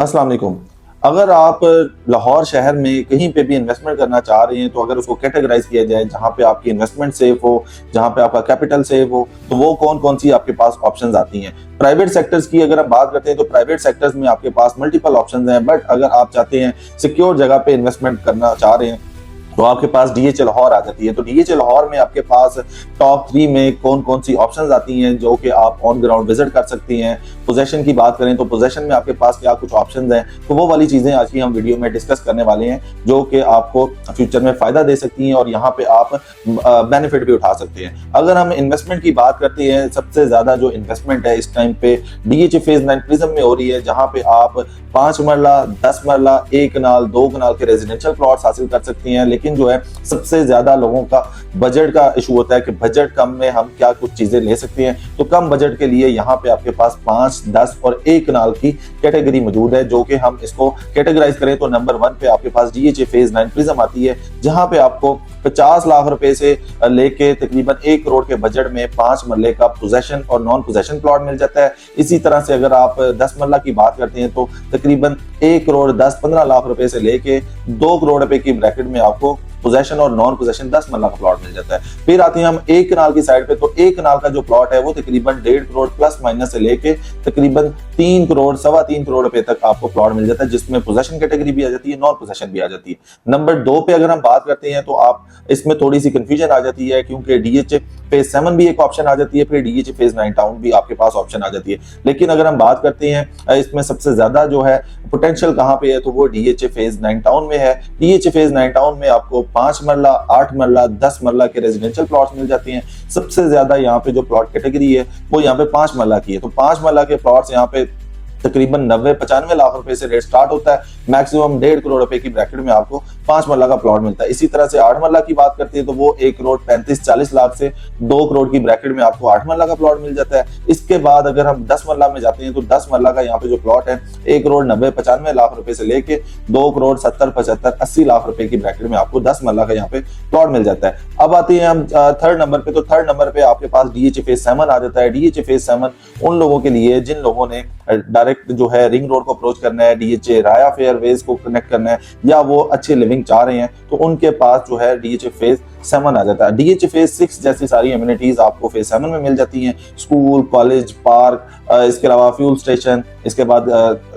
अस्सलाम वालेकुम। अगर आप लाहौर शहर में कहीं पे भी इन्वेस्टमेंट करना चाह रहे हैं तो अगर उसको कैटेगराइज किया जाए जहाँ पे आपकी इन्वेस्टमेंट सेफ हो, जहाँ पे आपका कैपिटल सेफ हो, तो वो कौन-कौन सी आपके पास ऑप्शंस आती हैं। प्राइवेट सेक्टर्स की अगर हम बात करते हैं तो प्राइवेट सेक्टर्स में आपके पास मल्टीपल ऑप्शंस हैं, बट अगर आप चाहते हैं सिक्योर जगह पे इन्वेस्टमेंट करना चाह रहे हैं तो आपके पास डीएचए लाहौर आ जाती है। तो डीएचए लाहौर में आपके पास टॉप 3 में कौन-कौन सी ऑप्शंस आती हैं जो कि आप ऑन ग्राउंड विजिट कर सकती हैं। पोजेशन की बात करें तो पोजेशन में आपके पास क्या कुछ ऑप्शंस हैं, तो वो वाली चीजें आज की हम वीडियो में डिस्कस करने वाले हैं जो कि आपको फ्यूचर में फायदा दे सकती हैं और यहाँ पे आप बेनिफिट भी उठा सकते हैं। अगर हम इन्वेस्टमेंट की बात करते हैं, सबसे ज्यादा जो इन्वेस्टमेंट है इस टाइम पे डीएचए फेज 9 प्रिज्म में हो रही है, जहाँ पे आप 5 मरला, 10 मरला, 1 कनाल, 2 कनाल के रेजिडेंशियल प्लॉट्स हासिल कर सकती हैं। लेकिन जो है सबसे ज्यादा लोगों का बजट का इशू होता है कि बजट कम में हम क्या कुछ चीजें ले सकते हैं। तो कम बजट के लिए यहाँ पे आपके पास 5, 10 और 1 कनाल की कैटेगरी मौजूद है, जो कि हम इसको कैटेगराइज करें तो नंबर 1 पे आपके पास डीएचए फेज 9 प्रिज्म आती है, जहां पे आपको 50 लाख रुपए से लेके तकरीबन 1 करोड़ के बजट में 5 मरले का पोजेशन और नॉन पोजेशन प्लॉट मिल जाता है। इसी तरह से अगर आप 10 मरला की बात करते हैं तो तकरीबन 1 करोड़ 10-15 लाख रुपए से लेके 2 करोड़ रुपए की ब्रैकेट में आपको पोजेशन और नॉन पोजेशन 10 मरला का प्लॉट मिल जाता है। फिर आते हैं हम 1 कनाल की साइड पे, तो 1 कनाल का जो प्लॉट है वो तकरीबन 1.5 करोड़ प्लस माइनस से लेके तकरीबन 3 करोड़ 3.25 करोड़ रुपए तक आपको प्लॉट मिल जाता है, जिसमें पोजेशन कैटेगरी भी आ जाती है, नॉन पोजेशन भी आ जाती है। नंबर 2 पे अगर हम बात करते हैं तो आप इसमें थोड़ी सी कंफ्यूजन आ जाती है, क्योंकि डीएचए फेज 7 भी एक ऑप्शन आ जाती है, फिर डीएचए फेज 9 टाउन भी आपके पास ऑप्शन आ जाती है। लेकिन अगर हम बात करते हैं इसमें सबसे ज्यादा जो है पोटेंशियल कहाँ पे है, तो वो डीएचए फेज 9 टाउन में है। डीएचए फेज 9 टाउन में आपको 5 मरला, 8 मरला, 10 मरला के रेजिडेंशियल प्लॉट्स मिल जाती हैं। सबसे ज्यादा यहाँ पे जो प्लॉट कैटेगरी है वो यहाँ पे 5 मरला की है। तो 5 मरला के प्लॉट्स यहाँ पे तकरीबन 90-95 लाख रुपए से रेट स्टार्ट होता है। मैक्सिमम 1.5 करोड़ रुपए की ब्रैकेट में आपको 5 मरला का प्लॉट मिलता है। इसी तरह से 8 मरला की बात करते हैं तो वो 1 करोड़ 35-40 लाख से 2 करोड़ की ब्रैकेट में आपको 8 मरला का प्लॉट मिल जाता है। इसके बाद अगर हम 10 मरला में जाते हैं तो 10 मरला का यहाँ पे जो प्लॉट है 1 करोड़ 90-95 लाख रुपए से लेके 2 करोड़ 70-75-80 लाख रुपए की ब्रैकेट में आपको 10 मरला का यहाँ पे प्लॉट मिल जाता है। अब आते हैं हम थर्ड नंबर पे, तो थर्ड नंबर पे आपके पास डीएचए फेज 7 आ जाता है। डीएचए फेज 7 उन लोगों के लिए जिन लोगों ने डायरेक्ट जो है रिंग रोड को अप्रोच करना है, डीएचए राया फेयरवेज को कनेक्ट करना है, या वो अच्छी लिविंग चाह रहे हैं, तो उनके पास जो है डीएचए फेज 7 आ जाता है। डीएचए फेज 6 जैसी सारी एमिनिटीज आपको फेज 7 में मिल जाती हैं। स्कूल, कॉलेज, पार्क, इसके अलावा फ्यूल स्टेशन, इसके बाद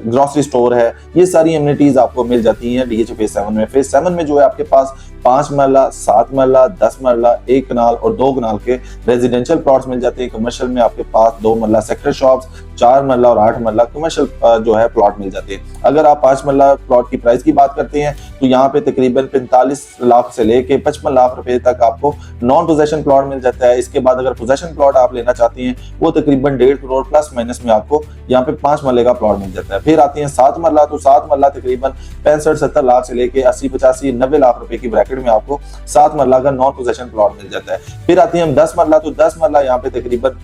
ग्रोसरी स्टोर है, ये सारी एमिनिटीज आपको मिल जाती हैं डीएचए फेज 7 में। फेज 7 में जो है आपके पास 5 मरला, 7 मरला, 10 मरला, 1 कनाल और 2 कनाल के रेजिडेंशियल प्लॉट्स मिल जाते हैं। कमर्शियल में आपके पास 2 मरला सेक्टर शॉप्स, 4 मरला और 8 मरला कमर्शियल जो है प्लॉट मिल जाते हैं। अगर आप 5 मरला प्लॉट की प्राइस की बात करते हैं तो यहाँ पे तकरीबन 45 लाख से लेके 55 लाख रुपए तक आपको नॉन पोजेशन प्लॉट मिल जाता है। इसके बाद अगर पोजेशन प्लॉट आप लेना चाहते हैं वो तकरीबन 1.5 करोड़ प्लस माइनस में आपको यहाँ पे 5 मरले का प्लॉट मिल जाता है। फिर आती है 7 मरला, तो 7 मरला तकरीबन 65-70 लाख से लेके 80-85-90 लाख रुपए की ब्रैकेट में आपको 7 मरला का नॉन पोजेशन प्लॉट मिल जाता है। फिर आती है हम 10 मरला, तो 10 मरला यहाँ पे तकरीबन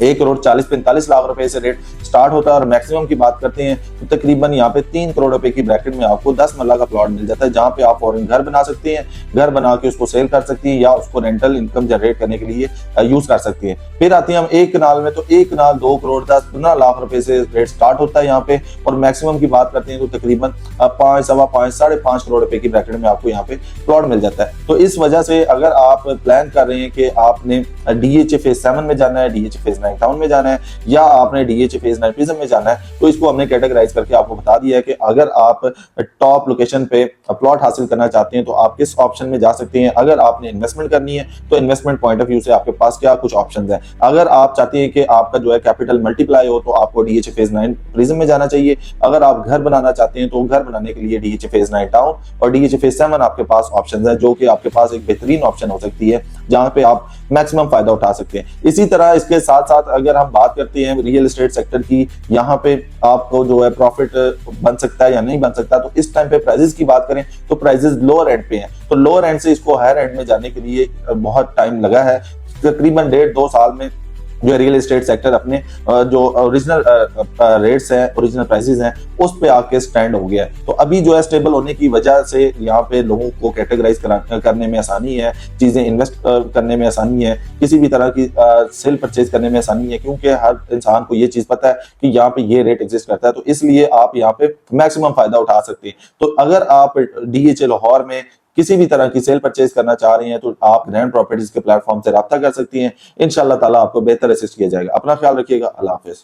1 करोड़ 40-45 लाख रुपए से रेट स्टार्ट होता है, और मैक्सिमम की बात करते हैं तो तकरीबन यहाँ पे 3 करोड़ रुपए की ब्रैकेट में आपको 10 मरला का प्लॉट मिल जाता है, जहां पे आप फॉरन घर बना सकते हैं, घर बना के उसको सेल कर सकती हैं या उसको रेंटल इनकम जनरेट करने के लिए यूज कर सकती हैं। फिर आती है हम 1 कनाल में, तो 1 कनाल 2 करोड़ 10-15 लाख रुपए से रेट स्टार्ट होता है यहाँ पे, और मैक्सिमम की बात करते हैं तो तकरीबन 5, 5.25, 5.5 करोड़ रुपए की ब्रैकेट में आपको यहाँ पे प्लॉट मिल जाता है। तो इस वजह से अगर आप प्लान कर रहे हैं कि आपने डीएचए फेज 7 में जाना है, डीएचए फेज 9 टाउन में जाना है, या आपने डीएचए फेज 9 प्रिज्म में जाना है, तो इसको हमने कैटेगराइज करके आपको बता दिया है कि अगर आप टॉप लोकेशन पे प्लॉट हासिल करना चाहते हैं तो आप किस ऑप्शन में जा सकते हैं। अगर आपने इन्वेस्टमेंट करनी है तो इन्वेस्टमेंट पॉइंट ऑफ व्यू से आपके पास क्या कुछ ऑप्शंस हैं। अगर आप चाहते हैं कि आपका जो है कैपिटल मल्टीप्लाई हो तो आपको डीएचए फेज 9 प्रिज्म में जाना चाहिए। अगर आप घर बनाना चाहते हैं तो घर बनाने के लिए डीएचए फेज 9 टाउन और डीएचए फेज 7 आपके पास ऑप्शंस है, जो कि आपके पास एक बेहतरीन ऑप्शन हो सकती है जहां पे आप मैक्सिमम फायदा उठा सकते हैं। इसी तरह इसके साथ साथ अगर हम बात करते हैं रियल एस्टेट सेक्टर की, यहाँ पे आपको जो है प्रॉफिट बन सकता है या नहीं बन सकता, तो इस टाइम पे प्राइजेस की बात करें तो प्राइजेस लोअर एंड पे हैं। तो लोअर एंड से इसको हायर एंड में जाने के लिए बहुत टाइम लगा है, तकरीबन 1.5-2 साल में जो रियल एस्टेट सेक्टर अपने जो ओरिजिनल रेट्स हैं, ओरिजिनल प्राइसेस हैं, उस पे आके स्टैंड हो गया है। तो अभी जो है स्टेबल होने की वजह से यहाँ पे लोगों को कैटेगराइज करने में आसानी है, चीजें इन्वेस्ट करने में आसानी है, किसी भी तरह की सेल परचेज करने में आसानी है, क्योंकि हर इंसान को ये चीज पता है कि यहाँ पे ये रेट एग्जिस्ट करता है, तो इसलिए आप यहाँ पे मैक्सिमम फायदा उठा सकते हैं। तो अगर आप DHA लाहौर में किसी भी तरह की सेल परचेज करना चाह रही हैं तो आप ग्रैंड प्रॉपर्टीज के प्लेटफॉर्म से राब्ता कर सकती हैं। इंशाल्लाह ताला आपको बेहतर असिस्ट किया जाएगा। अपना ख्याल रखिएगा। अल्लाह हाफिज।